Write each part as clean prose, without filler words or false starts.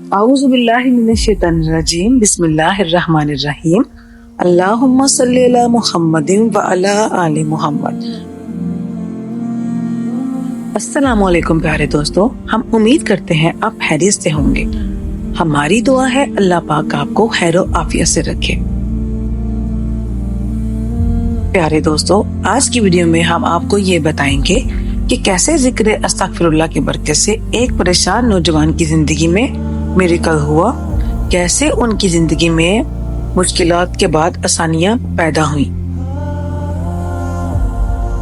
अऊज़ु बिल्लाहि मिनश शैतानिर रजीम बिस्मिल्लाहिर रहमानिर रहीम अल्लाहुम्मा सल्लि अला मुहम्मदिन व अला आलि मुहम्मद। अस्सलामु अलैकुम प्यारे दोस्तों, हम उम्मीद करते हैं आप खैरियत से होंगे। हमारी दुआ है अल्लाह पाक आपको खैरो आफियत से रखे। प्यारे दोस्तों, आज की वीडियो में हम आपको ये बताएंगे कि कैसे जिक्र अस्तगफिरुल्लाह की बरकत से एक परेशान नौजवान की जिंदगी में मिरेकल हुआ, कैसे उनकी जिंदगी में मुश्किलात के बाद आसानियां पैदा हुई।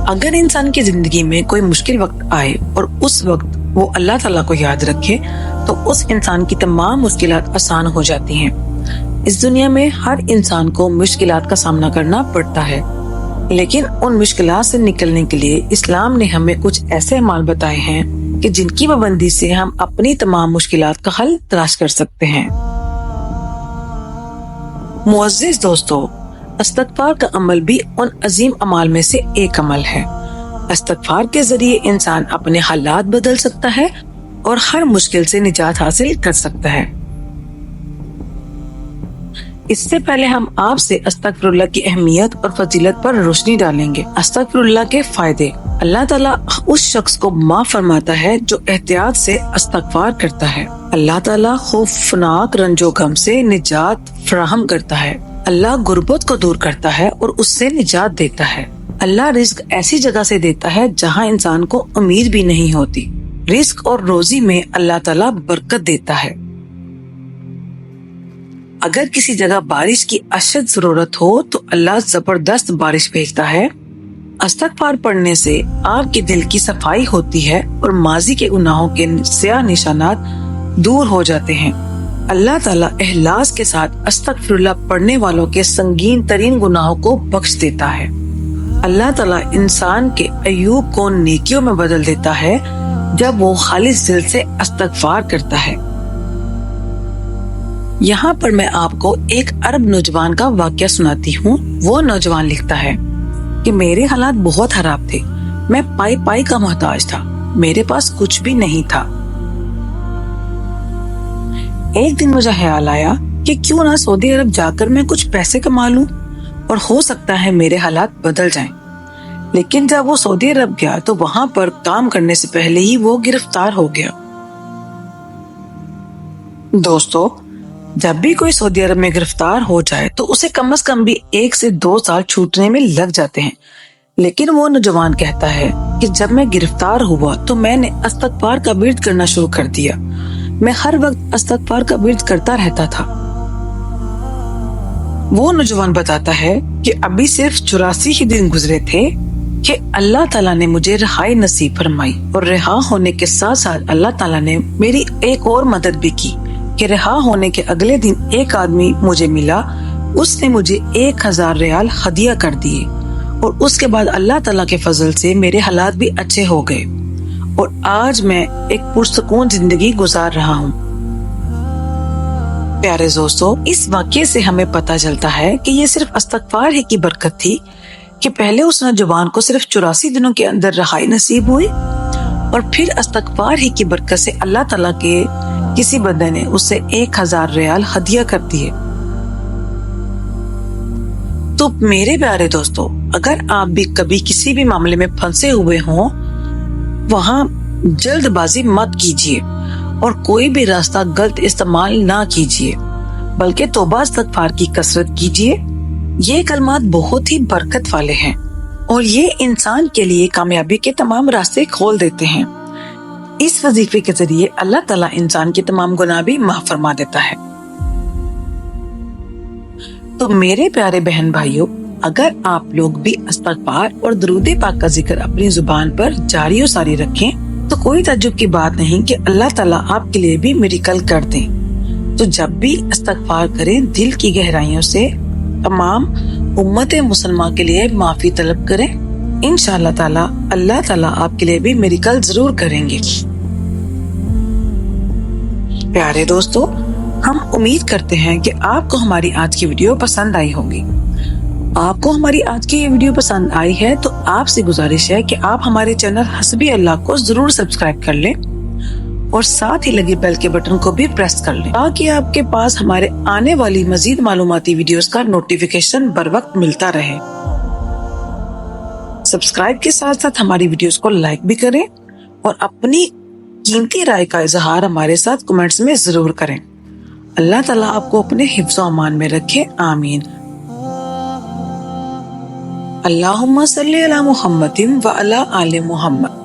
अगर इंसान की जिंदगी में कोई मुश्किल वक्त आए और उस वक्त वो अल्लाह ताला को याद रखे तो उस इंसान की तमाम मुश्किलात आसान हो जाती हैं। इस दुनिया में हर इंसान को मुश्किलात का सामना करना पड़ता है, लेकिन उन मुश्किलात से निकलने के लिए इस्लाम ने हमें कुछ ऐसे अमाल बताए हैं कि जिनकी पाबंदी से हम अपनी तमाम मुश्किलात का हल तलाश कर सकते हैं। मुअज़्ज़िज़ दोस्तों, इस्तग़फ़ार का अमल भी उन अजीम अमाल में से एक अमल है। इस्तग़फ़ार के जरिए इंसान अपने हालात बदल सकता है और हर मुश्किल से निजात हासिल कर सकता है। इससे पहले हम आपसे अस्तगफिरुल्लाह की अहमियत और फजीलत पर रोशनी डालेंगे। अस्तगफिरुल्लाह के फायदे। अल्लाह ताला उस शख्स को माफ फरमाता है जो एहतियात से इस्तगफार करता है। अल्लाह ताला खौफनाक रंजो गम से निजात फराहम करता है। अल्लाह गुर्बत को दूर करता है और उससे निजात देता है। अल्लाह रिज्क ऐसी जगह से देता है जहाँ इंसान को उम्मीद भी नहीं होती। रिज्क और रोजी में अल्लाह ताला बरकत देता है। अगर किसी जगह बारिश की अशद जरूरत हो तो अल्लाह जबरदस्त बारिश भेजता है। इस्तग़फ़ार पढ़ने से आपके दिल की सफाई होती है और माजी के गुनाहों के स्याह निशानात दूर हो जाते हैं। अल्लाह ताला इखलास के साथ अस्तगफिरुल्लाह पढ़ने वालों के संगीन तरीन गुनाहों को बख्श देता है। अल्लाह ताला इंसान के अयूब को नेकियों में बदल देता है जब वो खालिस दिल से इस्तगफार करता है। यहाँ पर मैं आपको एक अरब नौजवान का वाक़या सुनाती हूँ। वो नौजवान लिखता है कि मेरे हालात बहुत खराब थे। मैं पाई पाई का मोहताज था। मेरे पास कुछ भी नहीं था। एक दिन मुझे ख्याल आया कि क्यों ना सऊदी अरब जाकर मैं कुछ पैसे कमा लूं और हो सकता है मेरे हालात बदल जाएं। लेकिन जब वो सऊदी अरब गया तो वहां पर काम करने से पहले ही वो गिरफ्तार हो गया। दोस्तों, जब भी कोई सऊदी अरब में गिरफ्तार हो जाए तो उसे कम से कम भी 1 से 2 साल छूटने में लग जाते हैं। लेकिन वो नौजवान कहता है कि जब मैं गिरफ्तार हुआ तो मैंने इस्तग़फ़ार का विर्द करना शुरू कर दिया। मैं हर वक्त इस्तग़फ़ार का विर्द करता रहता था। वो नौजवान बताता है कि अभी सिर्फ 84 ही दिन गुजरे थे कि अल्लाह ताला ने मुझे रिहाई नसीब फरमाई और रिहा होने के साथ साथ अल्लाह ताला ने मेरी एक और मदद भी की कि रिहा होने के अगले दिन एक आदमी मुझे मिला। उसने मुझे 1000 रियाल हदिया कर दिए और उसके बाद अल्लाह ताला के फजल से मेरे हालात भी अच्छे हो गए और आज मैं एक पुरसुकून जिंदगी गुजार रहा हूँ। प्यारे दोस्तों, इस वाक़ये से हमें पता चलता है कि ये सिर्फ इस्तग़फ़ार ही की बरकत थी कि पहले उस नौजवान को सिर्फ 84 दिनों के अंदर रिहाई नसीब हुई और फिर इस्तग़फ़ार ही की बरकत से अल्लाह ताला के किसी बंदे ने उसे 1000 रियाल हदिया कर दिए। तो मेरे प्यारे दोस्तों, अगर आप भी कभी किसी भी मामले में फंसे हुए हों, वहां जल्दबाजी मत कीजिए और कोई भी रास्ता गलत इस्तेमाल ना कीजिए, बल्कि तौबा इस्तग़फ़ार की कसरत कीजिए। ये कलमात बहुत ही बरकत वाले हैं और ये इंसान के लिए कामयाबी के तमाम रास्ते खोल देते हैं। इस वजीफे के जरिए अल्लाह ताला इंसान के तमाम गुनाह भी माफ फरमा देता है। तो मेरे प्यारे बहन भाइयों, अगर आप लोग भी इस्तग़फ़ार और दुरूद पाक का जिक्र अपनी जुबान पर जारी और सारी रखें तो कोई ताज्जुब की बात नहीं कि अल्लाह ताला आपके लिए भी मिरेकल कर दें। तो जब भी इस्तग़फ़ार करें, दिल की गहराइयों से तमाम उम्मत मुसलमान के लिए माफी तलब करें। इंशाअल्लाह ताला अल्लाह ताला आपके लिए भी मिरेकल जरूर करेंगे। प्यारे दोस्तों, हम उम्मीद करते हैं कि आपको हमारी आज की वीडियो पसंद आई होगी। आपको हमारी आज की ये वीडियो पसंद आई है तो आपसे गुजारिश है कि आप हमारे चैनल हस्बी अल्लाह को जरूर सब्सक्राइब कर लें اور ساتھ ہی لگے بیل کے بٹن کو بھی پریس کر لیں تاکہ آپ کے پاس ہمارے آنے والی مزید معلوماتی ویڈیوز کا نوٹیفیکیشن بر وقت ملتا رہے۔ سبسکرائب کے ساتھ ساتھ ہماری ویڈیوز کو لائک بھی کریں اور اپنی قیمتی رائے کا اظہار ہمارے ساتھ کمنٹس میں ضرور کریں۔ اللہ تعالیٰ آپ کو اپنے حفظ و امان میں رکھے، آمین۔ اللہم صلی علی محمد و علی آل محمد۔